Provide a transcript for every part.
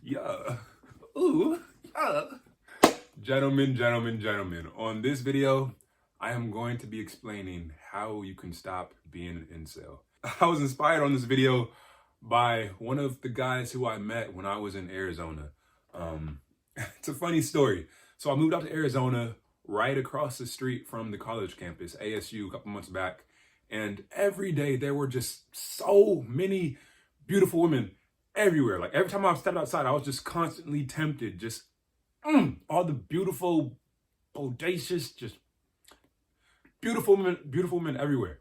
Yeah. Ooh. Yeah. Gentlemen. On this video, I am going to be explaining how you can stop being an incel. I was inspired on this video by one of the guys who I met when I was in Arizona. It's a funny story. So I moved out to Arizona right across the street from the college campus, ASU, a couple months back. And every day there were just so many beautiful women everywhere. Like every time I stepped outside, I was just constantly tempted. Just all the beautiful, bodacious, just beautiful men everywhere.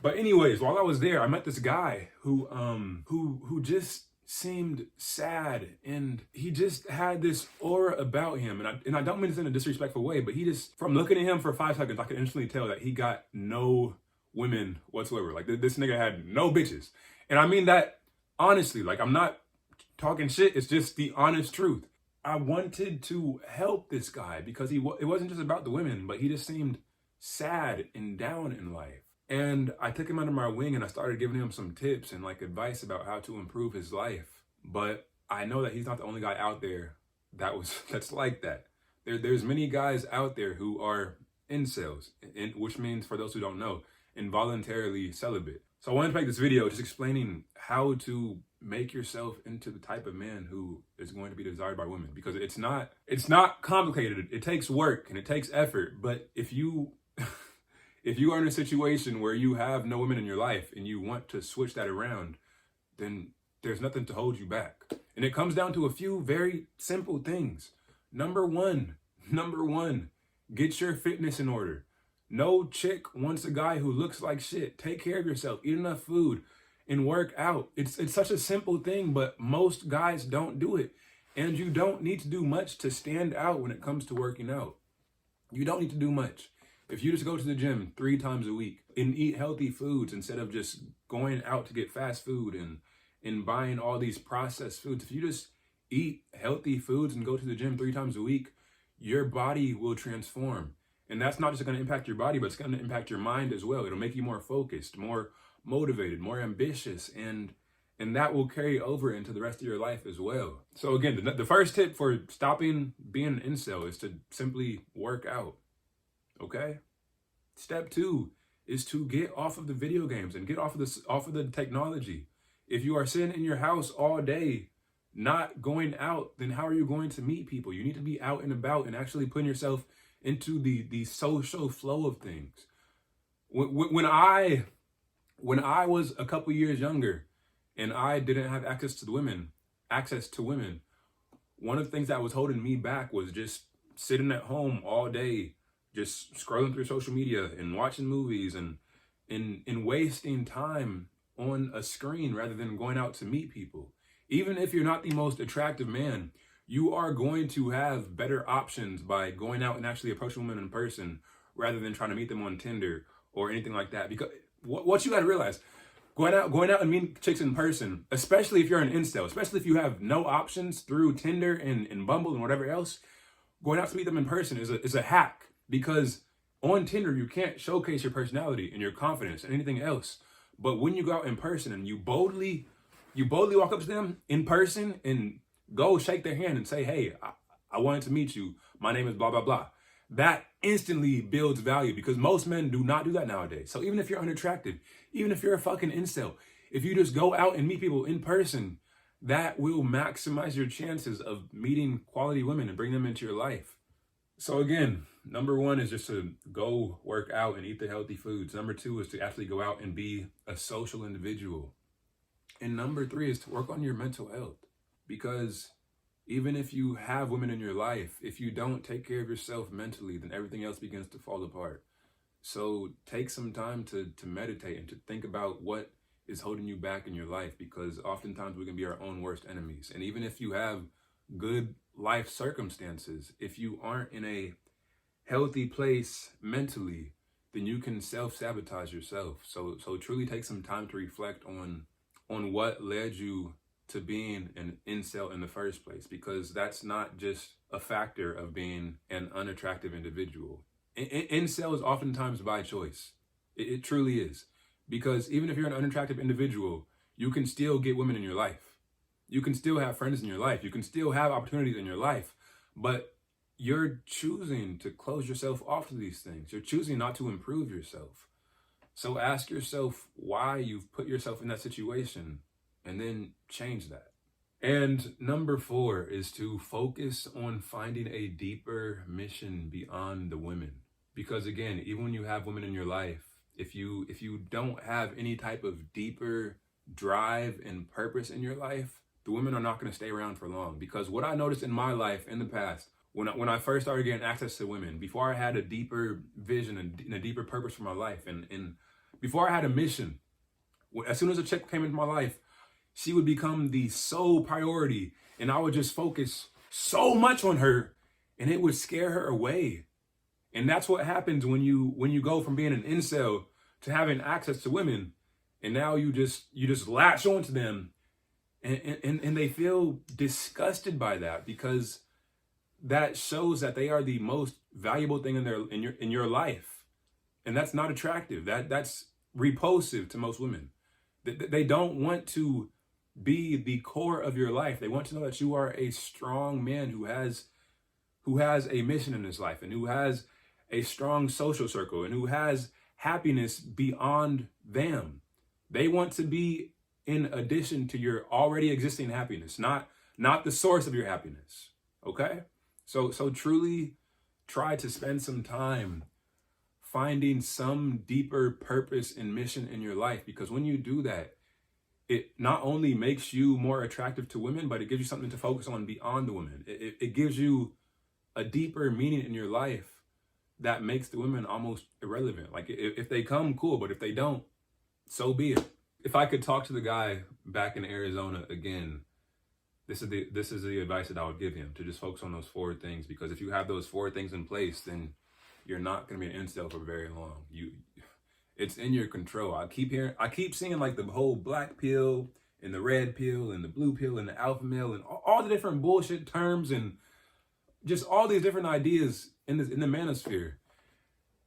But anyways, while I was there, I met this guy who just seemed sad, and he just had this aura about him. And I don't mean this in a disrespectful way, but he just, from looking at him for 5 seconds, I could instantly tell that he got no women whatsoever. Like this nigga had no bitches. And I mean that honestly, like I'm not talking shit. It's just the honest truth. I wanted to help this guy because it wasn't just about the women, but he just seemed sad and down in life. And I took him under my wing and I started giving him some tips and like advice about how to improve his life. But I know that he's not the only guy out there that's like that. There's many guys out there who are incels, which means, for those who don't know, involuntarily celibate. So I wanted to make this video just explaining how to make yourself into the type of man who is going to be desired by women, because it's not complicated. It takes work and it takes effort. But if you are in a situation where you have no women in your life and you want to switch that around, then there's nothing to hold you back. And it comes down to a few very simple things. Number one, get your fitness in order. No chick wants a guy who looks like shit. Take care of yourself, eat enough food, and work out. It's such a simple thing, but most guys don't do it. And you don't need to do much to stand out when it comes to working out. You don't need to do much. If you just go to the gym 3 times a week and eat healthy foods instead of just going out to get fast food and buying all these processed foods, if you just eat healthy foods and go to the gym 3 times a week, your body will transform. And that's not just going to impact your body, but it's going to impact your mind as well. It'll make you more focused, more motivated, more ambitious, and that will carry over into the rest of your life as well. So again, the first tip for stopping being an incel is to simply work out. Okay? Step 2 is to get off of the video games and get off of the technology. If you are sitting in your house all day, not going out, then how are you going to meet people? You need to be out and about and actually putting yourself into the social flow of things. When I was a couple years younger and I didn't have access to women, one of the things that was holding me back was just sitting at home all day, just scrolling through social media and watching movies and wasting time on a screen rather than going out to meet people. Even if you're not the most attractive man, you are going to have better options by going out and actually approaching women in person rather than trying to meet them on Tinder or anything like that. Because what you got to realize, going out and meeting chicks in person, especially if you're an incel, especially if you have no options through Tinder and Bumble and whatever else, going out to meet them in person is a hack. Because on Tinder, you can't showcase your personality and your confidence and anything else. But when you go out in person and you boldly walk up to them in person and go shake their hand and say, hey, I wanted to meet you. My name is blah, blah, blah. That instantly builds value because most men do not do that nowadays. So even if you're unattractive, even if you're a fucking incel, if you just go out and meet people in person, that will maximize your chances of meeting quality women and bring them into your life. So again, number 1 is just to go work out and eat the healthy foods. Number 2 is to actually go out and be a social individual. And number 3 is to work on your mental health. Because even if you have women in your life, if you don't take care of yourself mentally, then everything else begins to fall apart. So take some time to meditate and to think about what is holding you back in your life, because oftentimes we can be our own worst enemies. And even if you have good life circumstances, if you aren't in a healthy place mentally, then you can self-sabotage yourself. So truly take some time to reflect on what led you to being an incel in the first place, because that's not just a factor of being an unattractive individual. Incel is oftentimes by choice. It truly is. Because even if you're an unattractive individual, you can still get women in your life. You can still have friends in your life. You can still have opportunities in your life, but you're choosing to close yourself off to these things. You're choosing not to improve yourself. So ask yourself why you've put yourself in that situation and then change that. And number 4 is to focus on finding a deeper mission beyond the women. Because again, even when you have women in your life, if you don't have any type of deeper drive and purpose in your life, the women are not going to stay around for long. Because what I noticed in my life in the past, when I first started getting access to women, before I had a deeper vision and a deeper purpose for my life, and before I had a mission, as soon as a chick came into my life, she would become the sole priority, and I would just focus so much on her, and it would scare her away. And that's what happens when you go from being an incel to having access to women, and now you just latch onto them, and they feel disgusted by that, because that shows that they are the most valuable thing in your life, and that's not attractive. That's repulsive to most women. They don't want to be the core of your life. They want to know that you are a strong man who has a mission in his life, and who has a strong social circle, and who has happiness beyond them. They want to be in addition to your already existing happiness, not the source of your happiness. Okay? So truly try to spend some time finding some deeper purpose and mission in your life, because when you do that, it not only makes you more attractive to women, but it gives you something to focus on beyond the women. It gives you a deeper meaning in your life that makes the women almost irrelevant. Like, if they come, cool, but if they don't, so be it. If I could talk to the guy back in Arizona again, this is the advice that I would give him, to just focus on those 4 things, because if you have those 4 things in place, then you're not going to be an incel for very long. It's in your control. I keep seeing like the whole black pill and the red pill and the blue pill and the alpha male and all the different bullshit terms and just all these different ideas in the manosphere.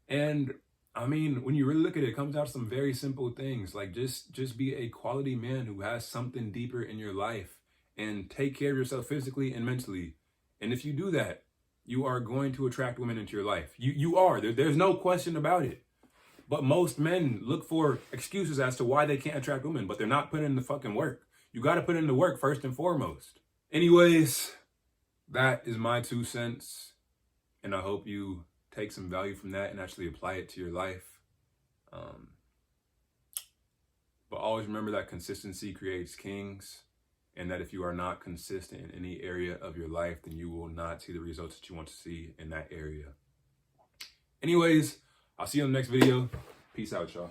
And I mean, when you really look at it, it comes down to some very simple things, like just be a quality man who has something deeper in your life, and take care of yourself physically and mentally. And if you do that, you are going to attract women into your life. You are. There's no question about it. But most men look for excuses as to why they can't attract women, but they're not putting in the fucking work. You got to put in the work first and foremost. Anyways, that is my 2 cents. And I hope you take some value from that and actually apply it to your life. But always remember that consistency creates kings, and that if you are not consistent in any area of your life, then you will not see the results that you want to see in that area. Anyways, I'll see you in the next video. Peace out, y'all.